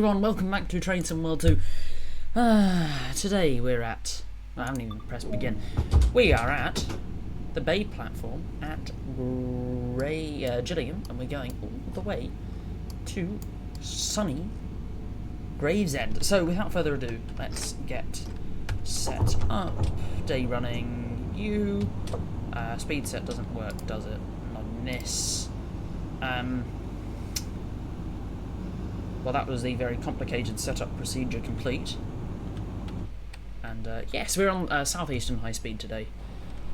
everyone, welcome back to Train Sim World 2. Today we're at... I haven't even pressed begin. We are at the Bay platform at Gillingham, and we're going all the way to sunny Gravesend. So without further ado, let's get set up. Day running, speed set doesn't work, does it? Not on this. Well, that was the very complicated setup procedure complete. And yes, we're on Southeastern high speed today,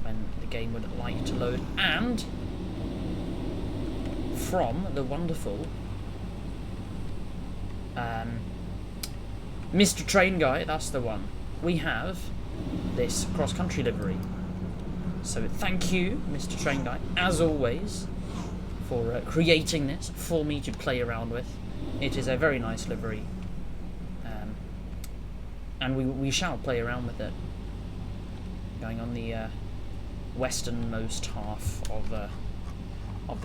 when the game would like to load. And from the wonderful Mr. Train Guy, that's the one, we have this CrossCountry livery. So thank you, Mr. Train Guy, as always, for creating this for me to play around with. It is a very nice livery, and we shall play around with it. Going on the westernmost half of the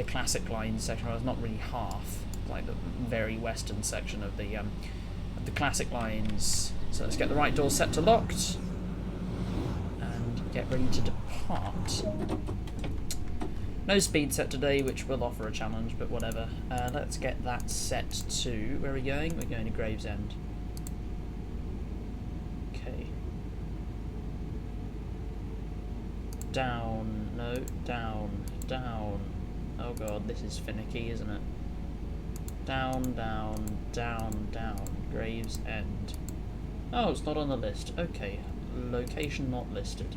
classic line section. Well, it's not really half, like the very western section of the classic lines. So let's get the right door set to locked and get ready to depart. No speed set today, which will offer a challenge, but whatever. Let's get that set to... Where are we going? We're going to Gravesend. Okay. Down. No. Down. Down. Oh god, this is finicky, isn't it? Down, down, down, down. Gravesend. Oh, it's not on the list. Okay. Location not listed.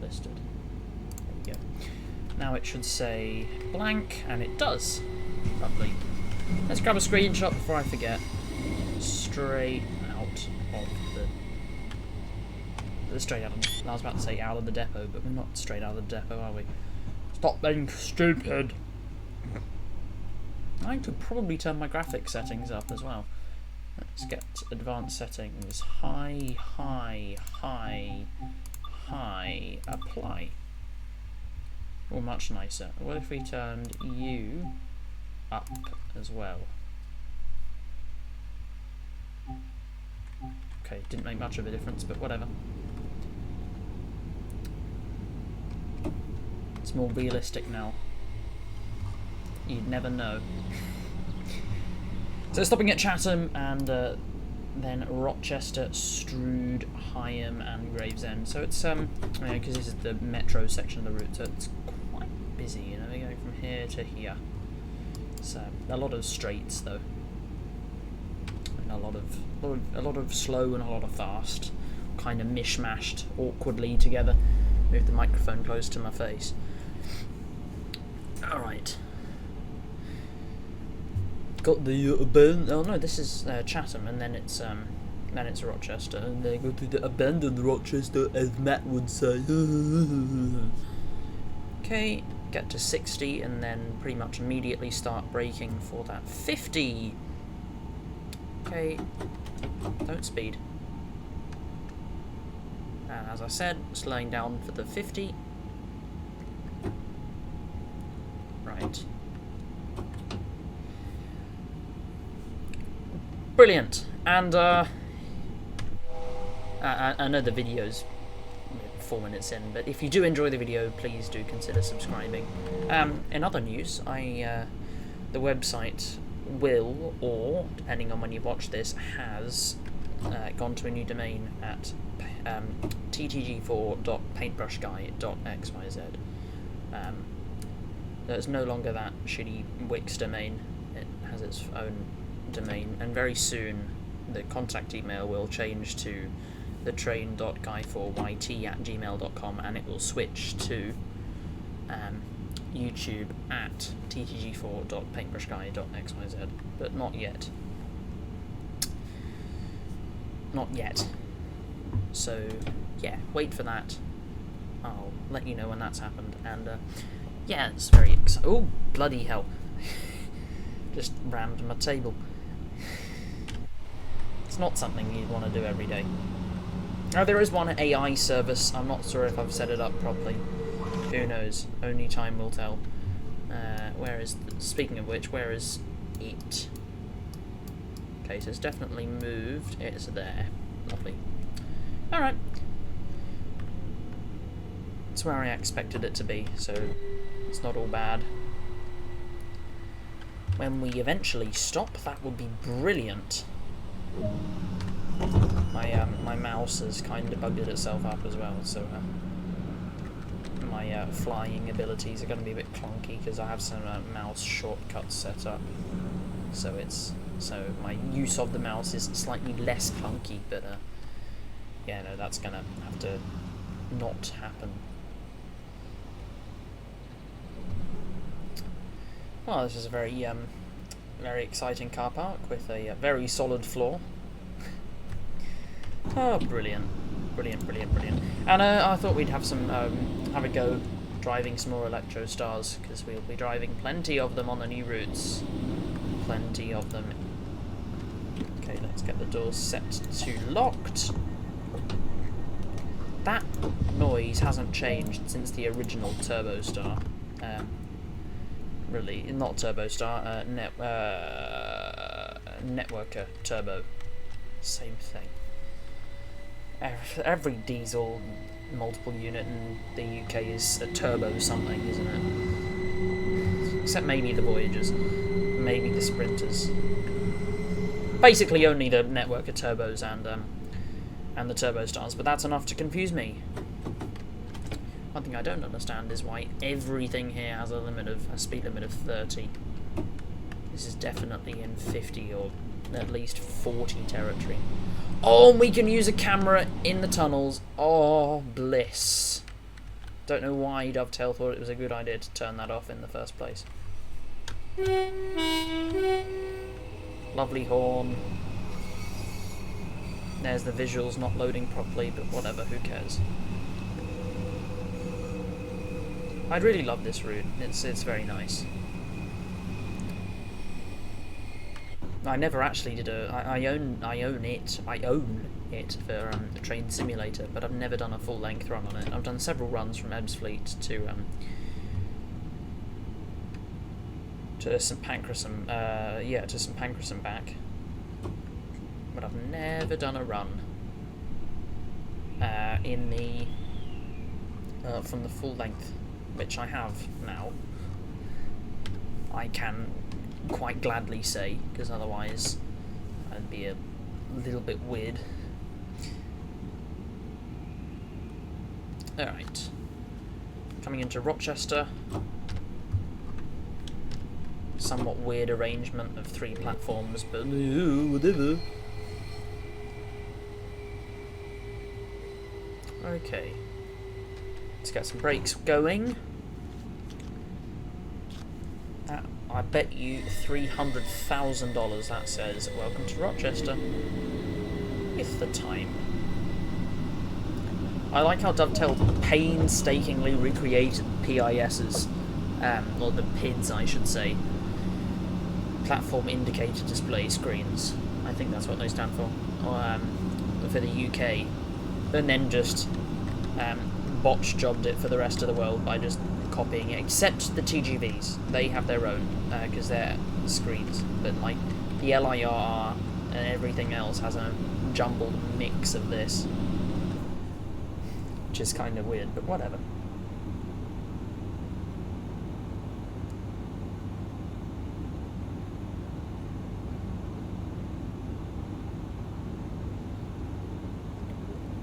Listed. There we go. Now it should say blank, and it does. Lovely. Let's grab a screenshot before I forget. Straight out of I was about to say out of the depot, but we're not straight out of the depot, are we? Stop being stupid. I could probably turn my graphics settings up as well. Let's get advanced settings. High, high, high, high. Apply. Or much nicer. What if we turned you up as well? Okay, didn't make much of a difference, but whatever. It's more realistic now. You'd never know. So stopping at Chatham and then Rochester, Strood, Higham and Gravesend. So it's because this is the metro section of the route, so it's quite busy, you know, we're going from here to here. So a lot of straights though. And a lot of slow and a lot of fast. Kind of mishmashed awkwardly together. Move the microphone close to my face. Alright. Got the oh no, this is Chatham, and then it's Rochester, and they go to the abandoned Rochester, as Matt would say. Okay, get to 60, and then pretty much immediately start braking for that 50. Okay, don't speed. And as I said, slowing down for the 50. Right. Brilliant, and I know the video's 4 minutes in, but if you do enjoy the video, please do consider subscribing. In other news, the website will, or depending on when you watch this, has gone to a new domain at ttg4.paintbrushguy.xyz. There's no longer that shitty Wix domain. It has its own domain, and very soon the contact email will change to thetrain.guy4yt@gmail.com, and it will switch to YouTube at ttg4.paintbrushguy.xyz, but not yet. Not yet. So yeah, wait for that. I'll let you know when that's happened, and yeah, it's very exciting. Oh, bloody hell. Just rammed my table. It's not something you'd want to do every day. Now, there is one AI service. I'm not sure if I've set it up properly. Who knows? Only time will tell. Where is... Speaking of which, where is it? Okay, so it's definitely moved. It's there. Lovely. Alright. It's where I expected it to be, so it's not all bad. When we eventually stop, that would be brilliant. My mouse has kind of bugged itself up as well, so my flying abilities are going to be a bit clunky because I have some mouse shortcuts set up. So my use of the mouse is slightly less clunky, but yeah, no, that's going to have to not happen. Well, this is a very exciting car park with a very solid floor. Oh, brilliant. Brilliant, brilliant, brilliant. And I thought we'd have some, have a go driving some more Electro Stars, because we'll be driving plenty of them on the new routes. Plenty of them. Okay, let's get the doors set to locked. That noise hasn't changed since the original Turbostar. Really, not Turbostar, Networker Turbo. Same thing. Every diesel multiple unit in the UK is a turbo something, isn't it? Except maybe the Voyagers, maybe the Sprinters. Basically, only the Networker Turbos and the Turbostars, but that's enough to confuse me. One thing I don't understand is why everything here has a speed limit of 30. This is definitely in 50 or at least 40 territory. Oh, and we can use a camera in the tunnels. Oh, bliss. Don't know why Dovetail thought it was a good idea to turn that off in the first place. Lovely horn. There's the visuals not loading properly, but whatever, who cares? I'd really love this route. It's very nice. I never actually did I own it for the Train Simulator, but I've never done a full length run on it. I've done several runs from Ebbsfleet to St Pancras and to St Pancras and back, but I've never done a run in the from the full length, which I have now. I can quite gladly say, because otherwise I'd be a little bit weird. Alright. Coming into Rochester. Somewhat weird arrangement of 3 platforms, but whatever. Okay. Let's get some brakes going. I bet you $300,000 that says, "Welcome to Rochester," with the time. I like how Dovetail painstakingly recreated PIS's, or the PIDs I should say, Platform Indicator Display Screens. I think that's what they stand for the UK. And then just botch jobbed it for the rest of the world by just copying it, except the TGVs. They have their own, because they're screens, but like the LIRR and everything else has a jumbled mix of this, which is kind of weird, but whatever.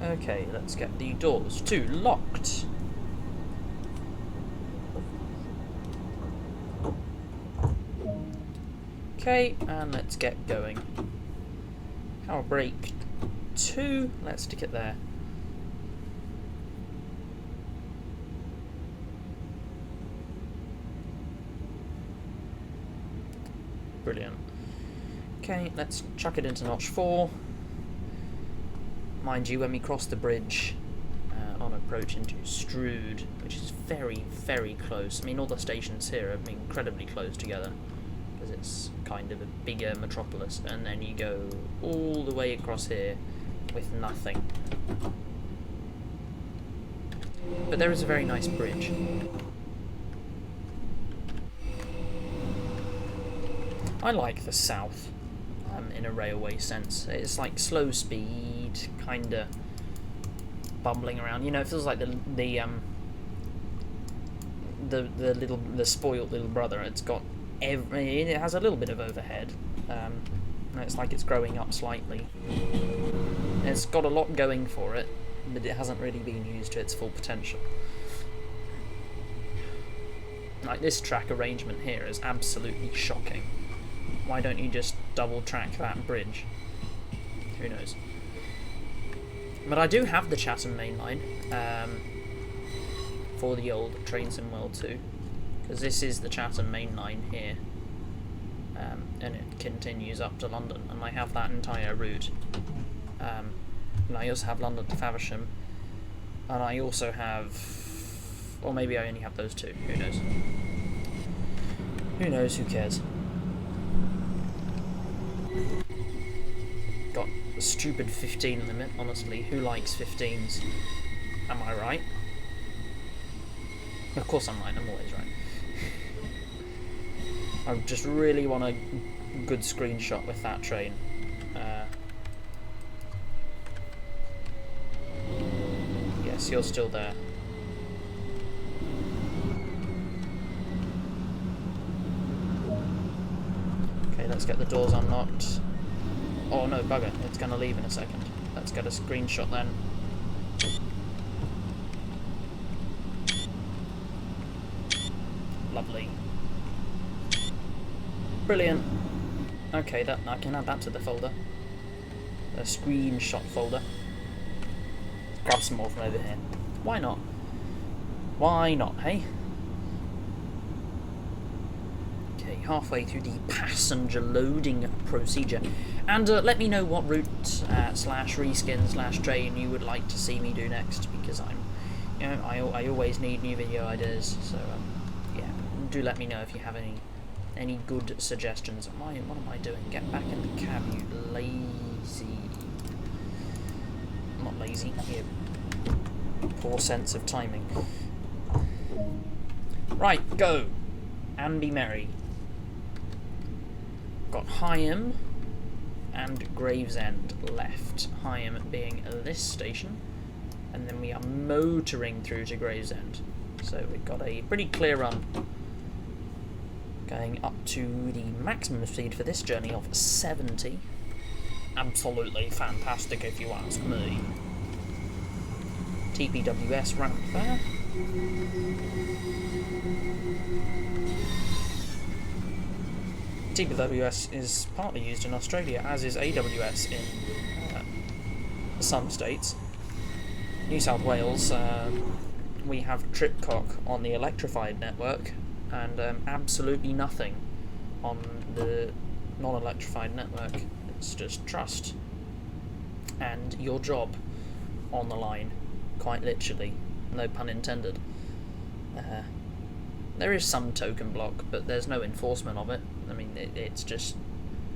Okay, let's get the doors to locked. Okay, and let's get going. Power brake 2, let's stick it there. Brilliant. Okay, let's chuck it into notch 4. Mind you, when we cross the bridge on approach into Strood, which is very, very close. I mean, all the stations here are incredibly close together, because it's kind of a bigger metropolis, and then you go all the way across here with nothing. But there is a very nice bridge. I like the south. in a railway sense. It's like slow speed, kind of bumbling around. You know, it feels like the spoiled little brother. It has a little bit of overhead. It's like it's growing up slightly. It's got a lot going for it, but it hasn't really been used to its full potential. Like, this track arrangement here is absolutely shocking. Why don't you just double track that bridge? Who knows? But I do have the Chatham main line for the old Train Sim World 2, because this is the Chatham main line here, and it continues up to London, and I have that entire route. And I also have London to Faversham, and I also have, or maybe I only have those two, who knows? Who knows, who cares? Got a stupid 15 limit, honestly, who likes 15s? Am I right? Of course I'm right, I'm always right. I just really want a good screenshot with that train. Yes, you're still there. Okay, let's get the doors unlocked. Oh no, bugger, it's gonna leave in a second. Let's get a screenshot then. Lovely. Brilliant. Okay, that I can add that to the folder. The screenshot folder. Grab some more from over here. Why not? Why not, hey? Okay, halfway through the passenger loading procedure. And let me know what route slash reskin slash train you would like to see me do next, because I always need new video ideas. So yeah, do let me know if you have any good suggestions. What am I doing? Get back in the cab, you lazy. Not lazy, you poor sense of timing. Right, go and be merry. Got Higham and Gravesend left. Higham being this station, and then we are motoring through to Gravesend. So we've got a pretty clear run, going up to the maximum speed for this journey of 70. Absolutely fantastic if you ask me. TPWS ramp there. TPWS is partly used in Australia, as is AWS in some states. New South Wales, we have Tripcock on the electrified network, and absolutely nothing on the non-electrified network. It's just trust and your job on the line, quite literally, no pun intended. There is some token block, but there's no enforcement of it. I mean, it's just,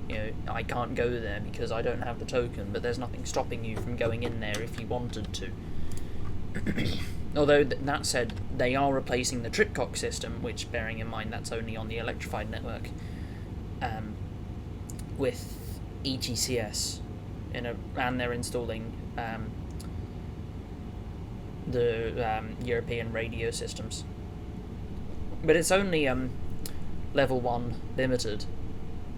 you know, I can't go there because I don't have the token, but there's nothing stopping you from going in there if you wanted to. Although, that said, they are replacing the Tripcock system, which, bearing in mind that's only on the electrified network, with ETCS, and they're installing the European radio systems. But it's only level 1 limited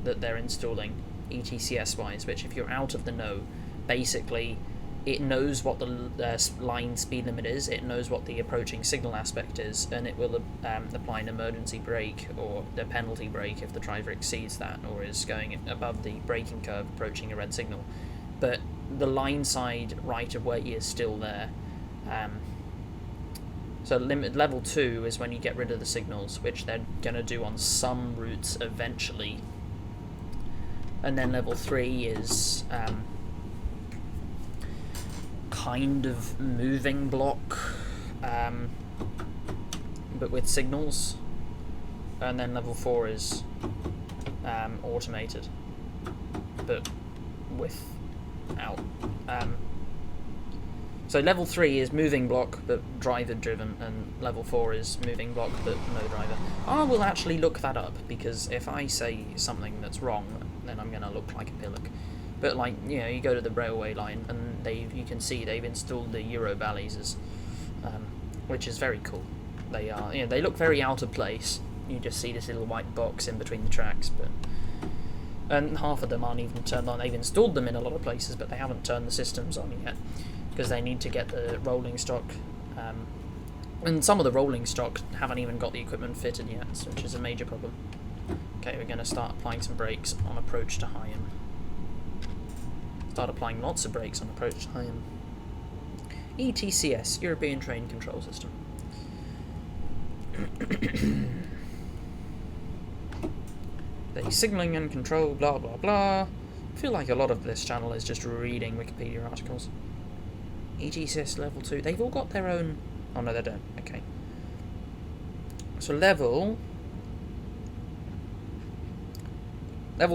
that they're installing, ETCS-wise, which, if you're out of the know, basically it knows what the line speed limit is, it knows what the approaching signal aspect is, and it will apply an emergency brake or the penalty brake if the driver exceeds that or is going above the braking curve approaching a red signal. But the line side right of way is still there. So level 2 is when you get rid of the signals, which they're going to do on some routes eventually. And then level 3 is kind of moving block, but with signals. And then level 4 is automated, but without. So level 3 is moving block but driver driven, and level 4 is moving block but no driver. I will actually look that up, because if I say something that's wrong, then I'm going to look like a pillock. But like, you know, you go to the railway line and you can see they've installed the Euro balizers, which is very cool. They are, you know, they look very out of place. You just see this little white box in between the tracks, and half of them aren't even turned on. They've installed them in a lot of places, but they haven't turned the systems on yet because they need to get the rolling stock. And some of the rolling stock haven't even got the equipment fitted yet, which is a major problem. Okay, we're going to start applying some brakes on approach to Hyam. Start applying lots of brakes on approach to Hyam. ETCS, European Train Control System. The signalling and control, blah blah blah. I feel like a lot of this channel is just reading Wikipedia articles. ETCS level 2, they've all got their own... Oh no, they don't. Okay. So level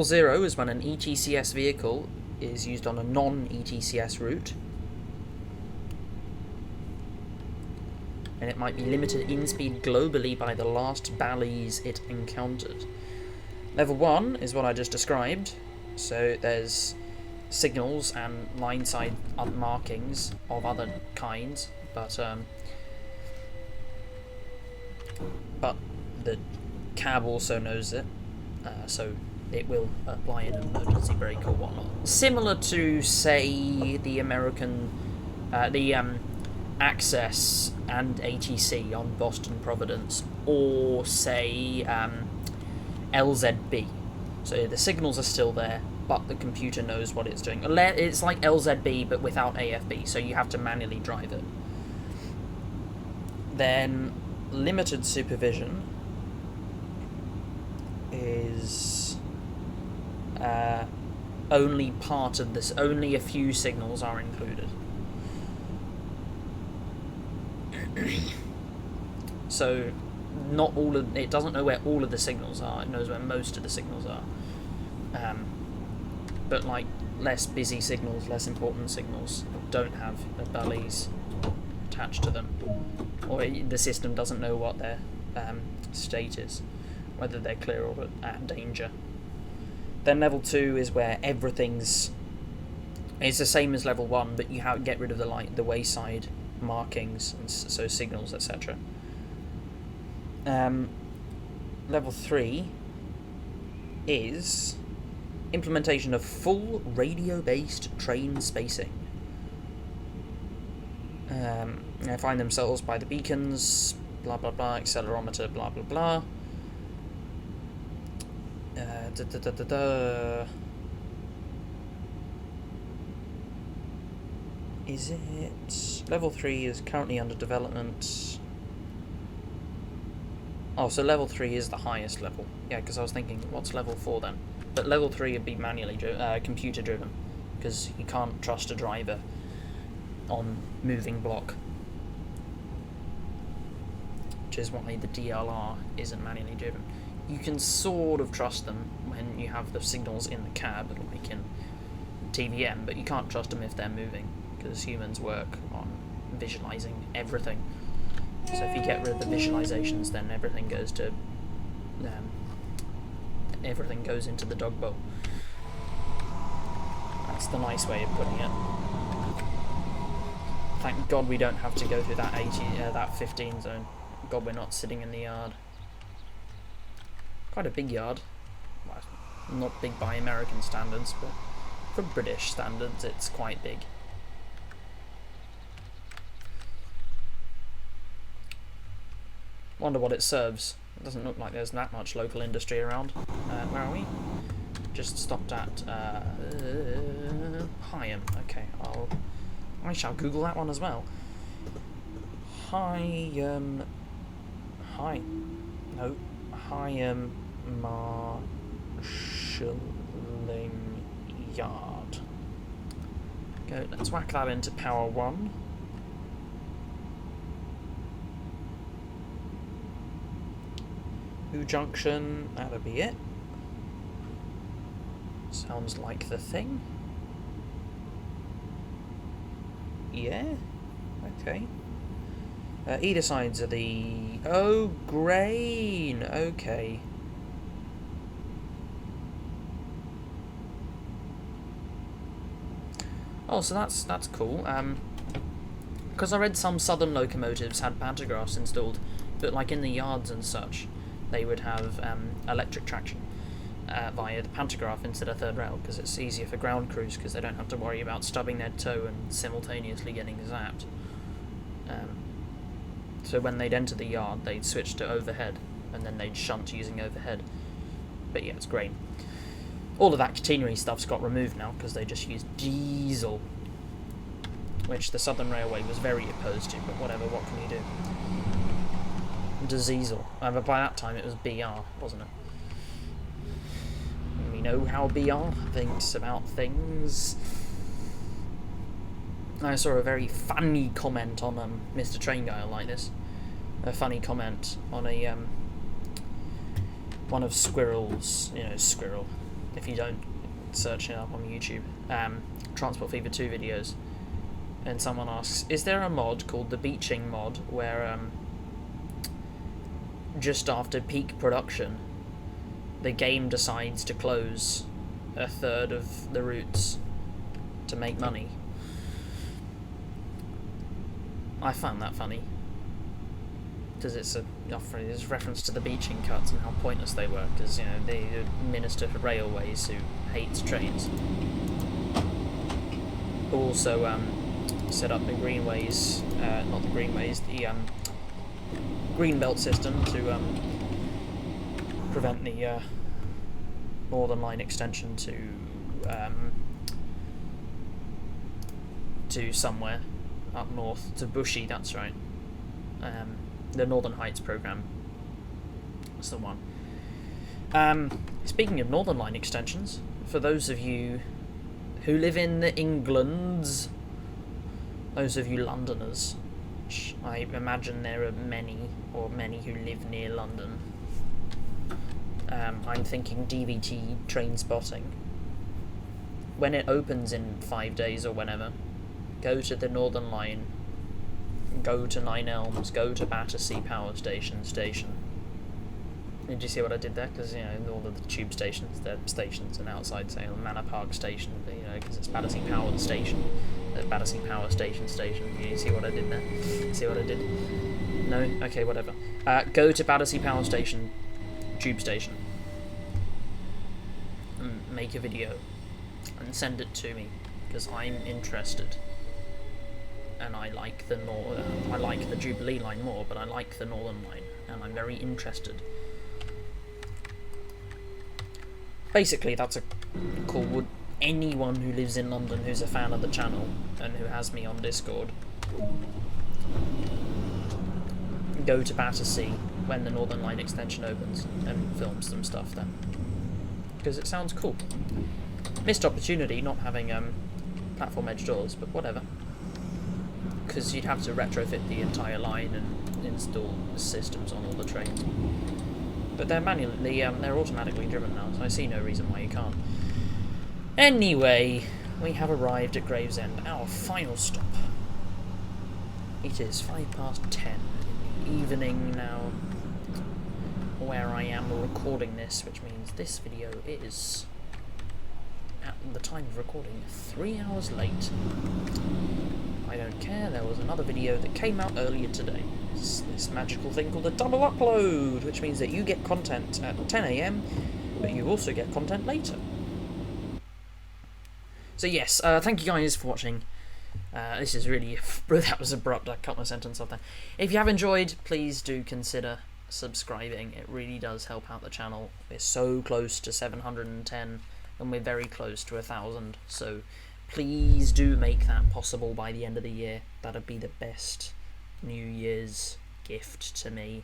0 is when an ETCS vehicle is used on a non-ETCS route, and it might be limited in speed globally by the last balise it encountered. Level 1 is what I just described, so there's signals and line side markings of other kinds, but the cab also knows it, so it will apply an emergency brake or whatnot. Similar to, say, the American, Access and ATC on Boston Providence, or say LZB. So the signals are still there, but the computer knows what it's doing. It's like LZB but without AFB, so you have to manually drive it. Then limited supervision is only part of this. Only a few signals are included. So not all of it doesn't know where all of the signals are. It knows where most of the signals are. But like less busy signals, less important signals don't have a balise attached to them, or the system doesn't know what their state is, whether they're clear or at danger. Then level 2 is where everything's... It's the same as level 1, but you have to get rid of the wayside markings, and so signals, etc. Level 3 is implementation of full radio-based train spacing. They find themselves by the beacons, blah blah blah, accelerometer, blah blah blah. Is it... Level 3 is currently under development. Oh, so level 3 is the highest level. Yeah, because I was thinking, what's level 4 then? But level 3 would be manually computer driven, because you can't trust a driver on moving block, which is why the DLR isn't manually driven. You can sort of trust them when you have the signals in the cab, like in TVM, but you can't trust them if they're moving, because humans work on visualizing everything. So if you get rid of the visualizations, then everything goes to into the dog bowl. That's the nice way of putting it. Thank God we don't have to go through that 15 zone. God, we're not sitting in the yard. Quite a big yard. Well, not big by American standards, but for British standards, it's quite big. Wonder what it serves. It doesn't look like there's that much local industry around. Where are we? Just stopped at Hyam. Okay, I shall Google that one as well. Hyam marshalling yard. Okay, let's whack that into power 1. Junction, that'll be it. Sounds like the thing. Yeah, okay. Either sides of the... Oh, grain! Okay. Oh, so that's cool. Because I read some southern locomotives had pantographs installed, but like in the yards and such, they would have electric traction via the pantograph instead of third rail, because it's easier for ground crews because they don't have to worry about stubbing their toe and simultaneously getting zapped. So when they'd enter the yard, they'd switch to overhead, and then they'd shunt using overhead. But yeah, it's great. All of that catenary stuff's got removed now because they just use diesel, which the Southern Railway was very opposed to, but whatever, what can you do? Diesel. But by that time it was BR, wasn't it? And we know how BR thinks about things. I saw a very funny comment on Mr. Train Guy like this. A funny comment on a one of Squirrel's, Squirrel, if you don't search it up on YouTube, Transport Fever 2 videos, and someone asks, is there a mod called the Beaching mod where just after peak production the game decides to close a third of the routes to make money? I found that funny because it's a reference to the beaching cuts and how pointless they were, because the Minister for Railways, who hates trains, also set up the greenways, not the greenways, the greenbelt system to prevent the Northern Line extension to somewhere up north, to Bushy, that's right. The Northern Heights programme. That's the one. Speaking of Northern Line extensions, for those of you who live in the Englands, those of you Londoners, which I imagine there are many who live near London, I'm thinking DVT train spotting. When it opens in 5 days or whenever, go to the Northern Line, go to Nine Elms, go to Battersea Power Station. Did you see what I did there? Because, all of the tube stations, they're stations, and outside, say, Manor Park Station, because it's Battersea Power Station. Battersea Power Station. You see what I did there? See what I did? No? Okay, whatever. Go to Battersea Power Station, tube station, and make a video, and send it to me, because I'm interested. And I like the Jubilee line more, but I like the Northern Line, and I'm very interested. Basically, that's a call. Would anyone who lives in London who's a fan of the channel and who has me on Discord go to Battersea when the Northern Line extension opens and film some stuff then? Because it sounds cool. Missed opportunity not having platform edge doors, but whatever. Because you'd have to retrofit the entire line and install systems on all the trains. But they're they're automatically driven now, so I see no reason why you can't. Anyway, we have arrived at Gravesend, our final stop. It is 10:05 in the evening now, where I am recording this, which means this video is, at the time of recording, 3 hours late. I don't care, there was another video that came out earlier today. It's this magical thing called a double upload, which means that you get content at 10 AM, but you also get content later. So yes, thank you guys for watching. This is really, that was abrupt, I cut my sentence off there. If you have enjoyed, please do consider subscribing. It really does help out the channel. We're so close to 710, and we're very close to 1,000, so please do make that possible by the end of the year. That'd be the best New Year's gift to me.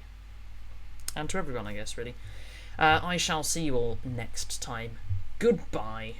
And to everyone, I guess, really. I shall see you all next time. Goodbye.